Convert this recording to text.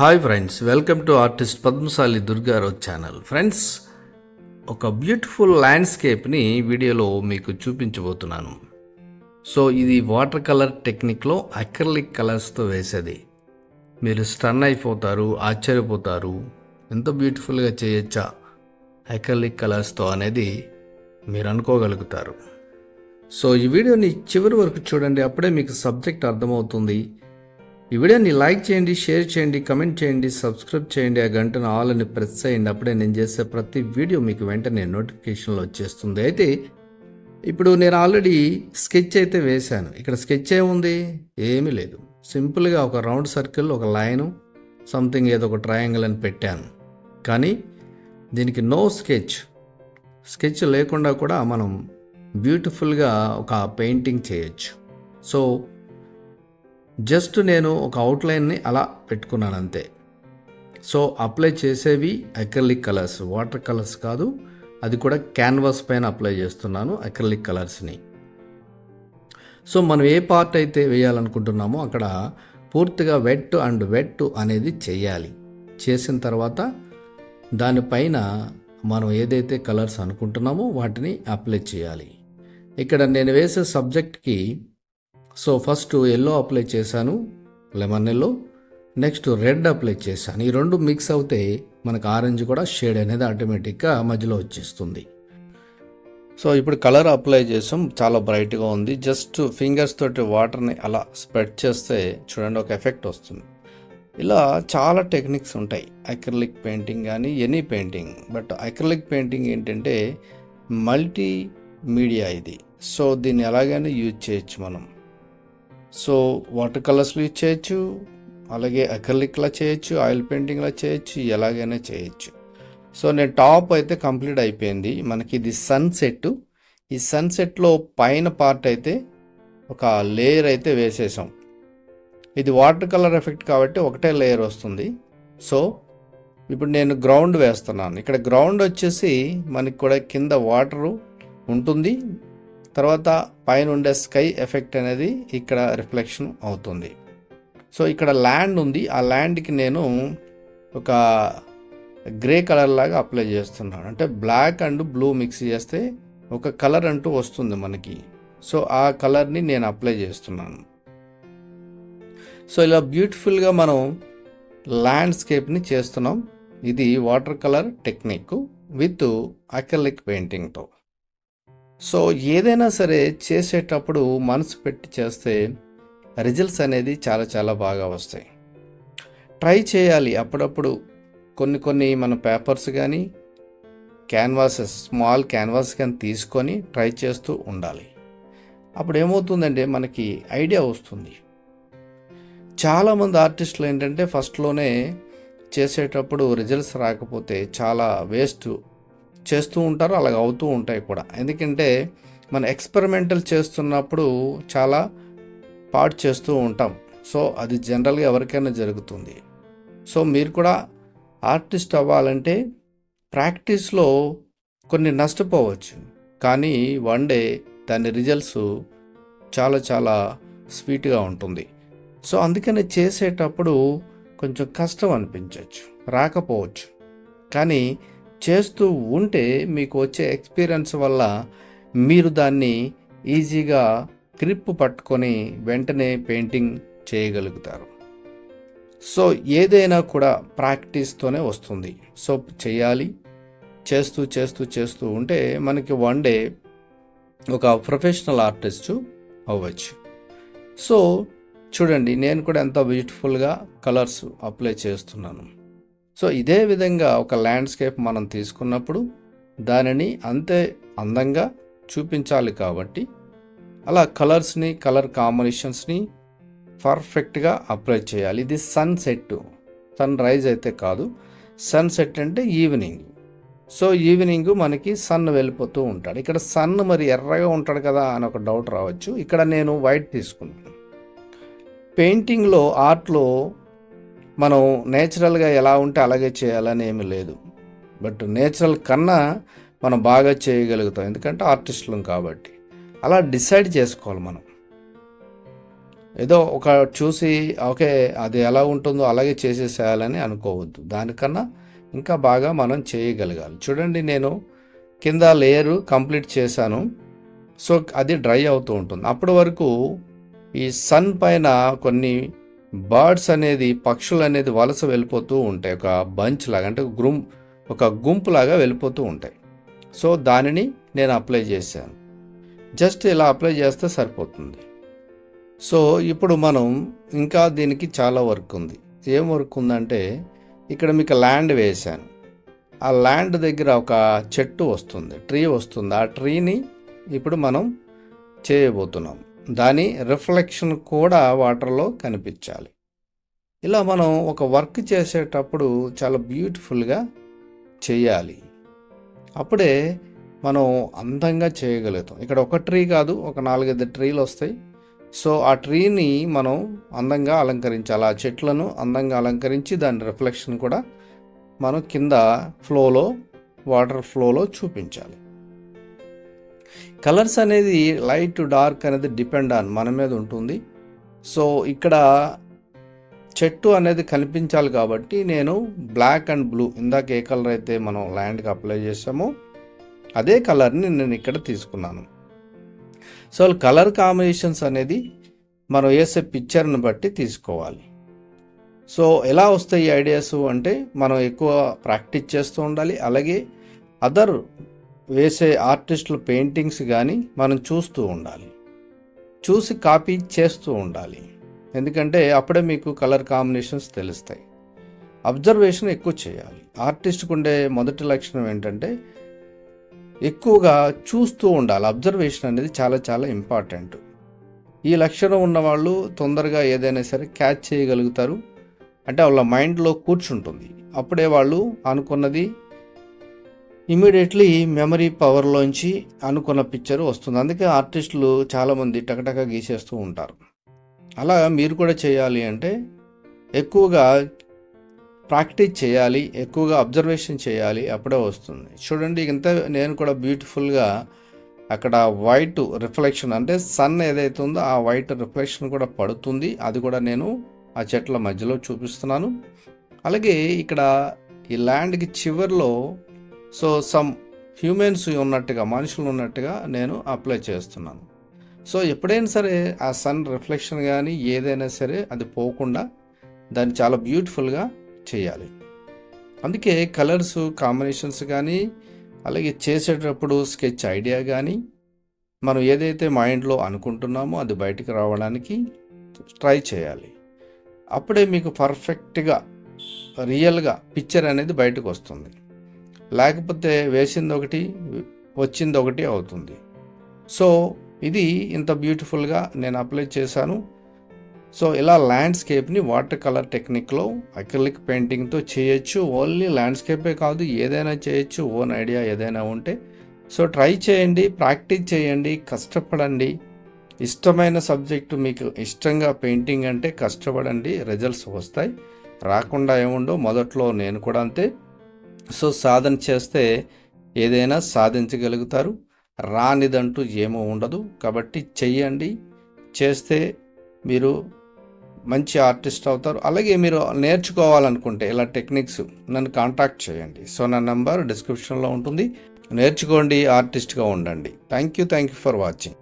Hi friends, welcome to artist Padmashali Durgarao channel. Friends, ఒక beautiful ల్యాండ్స్కేప్ని వీడియోలో మీకు చూపించబోతున్నాను. సో ఇది వాటర్ కలర్ టెక్నిక్లో అక్రిలిక్ కలర్స్తో వేసేది. మీరు స్టన్ అయిపోతారు, ఆశ్చర్యపోతారు. ఎంత బ్యూటిఫుల్గా చేయొచ్చా అక్రిలిక్ కలర్స్తో అనేది మీరు అనుకోగలుగుతారు. సో ఈ వీడియోని చివరి వరకు చూడండి, అప్పుడే మీకు సబ్జెక్ట్ అర్థమవుతుంది. ఈ వీడియోని లైక్ చేయండి, షేర్ చేయండి, కమెంట్ చేయండి, సబ్స్క్రైబ్ చేయండి, ఆ గంటను ఆల్ అని ప్రెస్ చేయండి. అప్పుడే నేను చేసే ప్రతి వీడియో మీకు వెంటనే నోటిఫికేషన్లో వచ్చేస్తుంది. అయితే ఇప్పుడు నేను ఆల్రెడీ స్కెచ్ అయితే వేశాను. ఇక్కడ స్కెచ్ ఏముంది, ఏమీ లేదు. సింపుల్గా ఒక రౌండ్ సర్కిల్, ఒక లైను, సంథింగ్ ఏదో ఒక ట్రయాంగిల్ అని పెట్టాను. కానీ దీనికి నో స్కెచ్ లేకుండా కూడా మనం బ్యూటిఫుల్గా ఒక పెయింటింగ్ చేయొచ్చు. సో జస్ట్ నేను ఒక అవుట్లైన్ని అలా పెట్టుకున్నాను అంతే. సో అప్లై చేసేవి అక్రిలిక్ కలర్స్, వాటర్ కలర్స్ కాదు. అది కూడా క్యాన్వాస్ పైన అప్లై చేస్తున్నాను అక్రిలిక్ కలర్స్ని. సో మనం ఏ పార్ట్ అయితే వేయాలనుకుంటున్నామో అక్కడ పూర్తిగా వెట్ అనేది చేయాలి. చేసిన తర్వాత దానిపైన మనం ఏదైతే కలర్స్ అనుకుంటున్నామో వాటిని అప్లై చేయాలి. ఇక్కడ నేను వేసే సబ్జెక్ట్కి సో ఫస్ట్ ఎల్లో అప్లై చేశాను, lemon yellow. Next red apply చేశాను. ఈ రెండు మిక్స్ అవుతే మనకు ఆరెంజ్ కూడా షేడ్ అనేది ఆటోమేటిక్గా మధ్యలో వచ్చేస్తుంది. సో ఇప్పుడు కలర్ అప్లై చేసాం, చాలా బ్రైట్గా ఉంది. జస్ట్ ఫింగర్స్ తోటి వాటర్ని అలా స్ప్రెడ్ చేస్తే చూడండి ఒక ఎఫెక్ట్ వస్తుంది. ఇలా చాలా టెక్నిక్స్ ఉంటాయి అక్రిలిక్ పెయింటింగ్ కానీ any painting. But acrylic painting ఏంటంటే మల్టీ మీడియా ఇది. సో దీన్ని ఎలాగైనా యూజ్ చేయొచ్చు మనం. సో వాటర్ కలర్స్లో యూజ్ చేయొచ్చు, అలాగే అక్రిలిక్లా చేయొచ్చు, ఆయిల్ పెయింటింగ్లా చేయొచ్చు, ఎలాగైనా చేయొచ్చు. సో నేను టాప్ అయితే కంప్లీట్ అయిపోయింది. మనకి ఇది సన్సెట్. ఈ సన్సెట్లో పైన పార్ట్ అయితే ఒక లేయర్ అయితే వేసేసాం. ఇది వాటర్ కలర్ ఎఫెక్ట్ కాబట్టి ఒకటే లేయర్ వస్తుంది. సో ఇప్పుడు నేను గ్రౌండ్ వేస్తున్నాను. ఇక్కడ గ్రౌండ్ వచ్చేసి మనకి కూడా కింద వాటరు ఉంటుంది, తర్వాత పైన ఉండే స్కై ఎఫెక్ట్ అనేది ఇక్కడ రిఫ్లెక్షన్ అవుతుంది. సో ఇక్కడ ల్యాండ్ ఉంది, ఆ ల్యాండ్కి నేను ఒక గ్రే కలర్ లాగా అప్లై చేస్తున్నాను. అంటే బ్లాక్ అండ్ బ్లూ మిక్స్ చేస్తే ఒక కలర్ అంటూ వస్తుంది మనకి. సో ఆ కలర్ని నేను అప్లై చేస్తున్నాను. సో ఇలా బ్యూటిఫుల్గా మనం ల్యాండ్స్కేప్ని చేస్తున్నాం. ఇది water colour technique with acrylic పెయింటింగ్తో. సో ఏదైనా సరే చేసేటప్పుడు మనసు పెట్టి చేస్తే రిజల్ట్స్ అనేది చాలా చాలా బాగా వస్తాయి. ట్రై చేయాలి అప్పుడప్పుడు. కొన్ని మన పేపర్స్ కానీ క్యాన్వాసెస్, స్మాల్ క్యాన్వాస్ కానీ తీసుకొని ట్రై చేస్తూ ఉండాలి. అప్పుడు ఏమవుతుందంటే మనకి ఐడియా వస్తుంది. చాలామంది ఆర్టిస్టులు ఏంటంటే ఫస్ట్లోనే చేసేటప్పుడు రిజల్ట్స్ రాకపోతే చాలా వేస్ట్ చేస్తూ ఉంటారు, అలాగ అవుతూ ఉంటాయి కూడా. ఎందుకంటే మనం ఎక్స్పెరిమెంటల్ చేస్తున్నప్పుడు చాలా పాడు చేస్తూ ఉంటాం. సో అది జనరల్గా ఎవరికైనా జరుగుతుంది. సో మీరు కూడా ఆర్టిస్ట్ అవ్వాలంటే ప్రాక్టీస్లో కొన్ని నష్టపోవచ్చు, కానీ వన్ డే దాని రిజల్ట్స్ చాలా చాలా స్వీట్గా ఉంటుంది. సో అందుకని చేసేటప్పుడు కొంచెం కష్టం అనిపించవచ్చు, రాకపోవచ్చు. కానీ చేస్తూ ఉంటే మీకు వచ్చే ఎక్స్పీరియన్స్ వల్ల మీరు దాన్ని ఈజీగా గ్రిప్ పట్టుకొని వెంటనే పెయింటింగ్ చేయగలుగుతారు. సో ఏదైనా కూడా ప్రాక్టీస్తోనే వస్తుంది. సో చేయాలి, చేస్తూ చేస్తూ చేస్తూ ఉంటే మనకి వన్ డే ఒక ప్రొఫెషనల్ ఆర్టిస్టు అవ్వచ్చు. సో చూడండి, నేను కూడా ఎంత బ్యూటిఫుల్గా కలర్స్ అప్లై చేస్తున్నాను. సో ఇదే విధంగా ఒక ల్యాండ్స్కేప్ మనం తీసుకున్నప్పుడు దానిని అంతే అందంగా చూపించాలి కాబట్టి అలా కలర్స్ని, కలర్ కాంబినేషన్స్ని పర్ఫెక్ట్గా అప్లై చేయాలి. ఇది సన్సెట్, సన్ రైజ్ అయితే కాదు. సన్సెట్ అంటే ఈవినింగ్. సో ఈవినింగ్ మనకి సన్ వెళ్ళిపోతూ ఉంటాడు. ఇక్కడ సన్ మరి ఎర్రగా ఉంటాడు కదా అని ఒక డౌట్ రావచ్చు. ఇక్కడ నేను వైట్ తీసుకున్నాను. పెయింటింగ్లో, ఆర్ట్లో మనం నేచురల్గా ఎలా ఉంటే అలాగే చేయాలని ఏమీ లేదు. బట్ నేచురల్ కన్నా మనం బాగా చేయగలుగుతాం, ఎందుకంటే ఆర్టిస్టులం కాబట్టి. అలా డిసైడ్ చేసుకోవాలి మనం. ఏదో ఒక చూసి ఓకే అది ఎలా ఉంటుందో అలాగే చేసేసేయాలని అనుకోవద్దు. దానికన్నా ఇంకా బాగా మనం చేయగలగాలి. చూడండి, నేను కింద లేయరు కంప్లీట్ చేశాను. సో అది డ్రై అవుతూ ఉంటుంది. అప్పటి వరకు ఈ సన్ పైన కొన్ని బర్డ్స్ అనేది, పక్షులు అనేది వలస వెళ్ళిపోతూ ఉంటాయి. ఒక బంచ్ లాగా, అంటే ఒక గుంపులాగా వెళ్ళిపోతూ ఉంటాయి. సో దానిని నేను అప్లై చేశాను. జస్ట్ ఇలా అప్లై చేస్తే సరిపోతుంది. సో ఇప్పుడు మనం ఇంకా దీనికి చాలా వర్క్ ఉంది. ఏం వర్క్ ఉందంటే, ఇక్కడ మీకు ల్యాండ్ వేశాను. ఆ ల్యాండ్ దగ్గర ఒక చెట్టు వస్తుంది, ట్రీ వస్తుంది. ఆ ట్రీని ఇప్పుడు మనం చేయబోతున్నాం. దాని రిఫ్లెక్షన్ కూడా వాటర్లో కనిపించాలి. ఇలా మనం ఒక వర్క్ చేసేటప్పుడు చాలా బ్యూటిఫుల్గా చేయాలి. అప్పుడే మనం అందంగా చేయగలుగుతాం. ఇక్కడ ఒక ట్రీ కాదు, ఒక 4-5 ట్రీలు వస్తాయి. సో ఆ ట్రీని మనం అందంగా అలంకరించాలి. ఆ చెట్లను అందంగా అలంకరించి దాని రిఫ్లెక్షన్ కూడా మనం కింద ఫ్లోలో, వాటర్ ఫ్లోలో చూపించాలి. కలర్స్ అనేది లైట్ డార్క్ అనేది డిపెండ్ ఆన్ మన మీద ఉంటుంది. సో ఇక్కడ చెట్టు అనేది కనిపించాలి కాబట్టి నేను బ్లాక్ అండ్ బ్లూ, ఇందాక ఏ కలర్ అయితే మనం ల్యాండ్కి అప్లై చేసామో అదే కలర్ని నేను ఇక్కడ తీసుకున్నాను. సో కలర్ కాంబినేషన్స్ అనేది మనం వేసే పిక్చర్ని బట్టి తీసుకోవాలి. సో ఎలా వస్తాయి ఈ ఐడియాస్ అంటే, మనం ఎక్కువ ప్రాక్టీస్ చేస్తూ ఉండాలి. అలాగే అదర్ వేసే ఆర్టిస్టుల పెయింటింగ్స్ కానీ మనం చూస్తూ ఉండాలి, చూసి కాపీ చేస్తూ ఉండాలి. ఎందుకంటే అప్పుడే మీకు కలర్ కాంబినేషన్స్ తెలుస్తాయి. అబ్జర్వేషన్ ఎక్కువ చేయాలి. ఆర్టిస్ట్కి ఉండే మొదటి లక్షణం ఏంటంటే ఎక్కువగా చూస్తూ ఉండాలి. అబ్జర్వేషన్ అనేది చాలా చాలా ఇంపార్టెంట్. ఈ లక్షణం ఉన్నవాళ్ళు తొందరగా ఏదైనా సరే క్యాచ్ చేయగలుగుతారు. అంటే వాళ్ళ మైండ్లో కూర్చుంటుంది. అప్పుడే వాళ్ళు అనుకున్నది ఇమీడియట్లీ మెమరీ పవర్లోంచి అనుకున్న పిక్చర్ వస్తుంది. అందుకే ఆర్టిస్టులు చాలామంది టకటక గీసేస్తూ ఉంటారు. అలా మీరు కూడా చేయాలి అంటే ఎక్కువగా ప్రాక్టీస్ చేయాలి, ఎక్కువగా అబ్జర్వేషన్ చేయాలి, అప్పుడే వస్తుంది. చూడండి, ఇంత నేను కూడా బ్యూటిఫుల్గా అక్కడ వైట్ రిఫ్లెక్షన్, అంటే సన్ ఏదైతే ఉందో ఆ వైట్ రిఫ్లెక్షన్ కూడా పడుతుంది. అది కూడా నేను ఆ చెట్ల మధ్యలో చూపిస్తున్నాను. అలాగే ఇక్కడ ఈ ల్యాండ్కి చివర్లో సమ్ హ్యూమన్స్ ఉన్నట్టుగా, మనుషులు ఉన్నట్టుగా నేను అప్లై చేస్తున్నాను. సో ఎప్పుడైనా సరే ఆ సన్ రిఫ్లెక్షన్ కానీ ఏదైనా సరే అది పోకుండా దాన్ని చాలా బ్యూటిఫుల్గా చేయాలి. అందుకే కలర్స్ కాంబినేషన్స్ కానీ, అలాగే చేసేటప్పుడు స్కెచ్ ఐడియా కానీ, మనం ఏదైతే మైండ్లో అనుకుంటున్నామో అది బయటికి రావడానికి ట్రై చేయాలి. అప్పుడే మీకు పర్ఫెక్ట్గా రియల్గా పిక్చర్ అనేది బయటకు వస్తుంది. లేకపోతే వేసింది ఒకటి వచ్చింది ఒకటి అవుతుంది. సో ఇది ఇంత బ్యూటిఫుల్గా నేను అప్లై చేశాను. సో ఇలా ల్యాండ్స్కేప్ని వాటర్ కలర్ టెక్నిక్లో అక్రిలిక్ పెయింటింగ్తో చేయొచ్చు. ఓన్లీ ల్యాండ్స్కేపే కాదు, ఏదైనా చేయొచ్చు, ఓన్ ఐడియా ఏదైనా ఉంటే. సో ట్రై చేయండి, ప్రాక్టీస్ చేయండి, కష్టపడండి. ఇష్టమైన సబ్జెక్టు, మీకు ఇష్టంగా పెయింటింగ్ అంటే కష్టపడండి, రిజల్ట్స్ వస్తాయి. రాకుండా ఏముండవు. మొదట్లో నేను కూడా అంతే. సో సాధన చేస్తే ఏదైనా సాధించగలుగుతారు. రానిదంటూ ఏమో ఉండదు. కాబట్టి చెయ్యండి. చేస్తే మీరు మంచి ఆర్టిస్ట్ అవుతారు. అలాగే మీరు నేర్చుకోవాలనుకుంటే ఇలా టెక్నిక్స్ నన్ను కాంటాక్ట్ చేయండి. సో నా నెంబర్ డిస్క్రిప్షన్లో ఉంటుంది. నేర్చుకోండి, ఆర్టిస్ట్గా ఉండండి. Thank you for watching.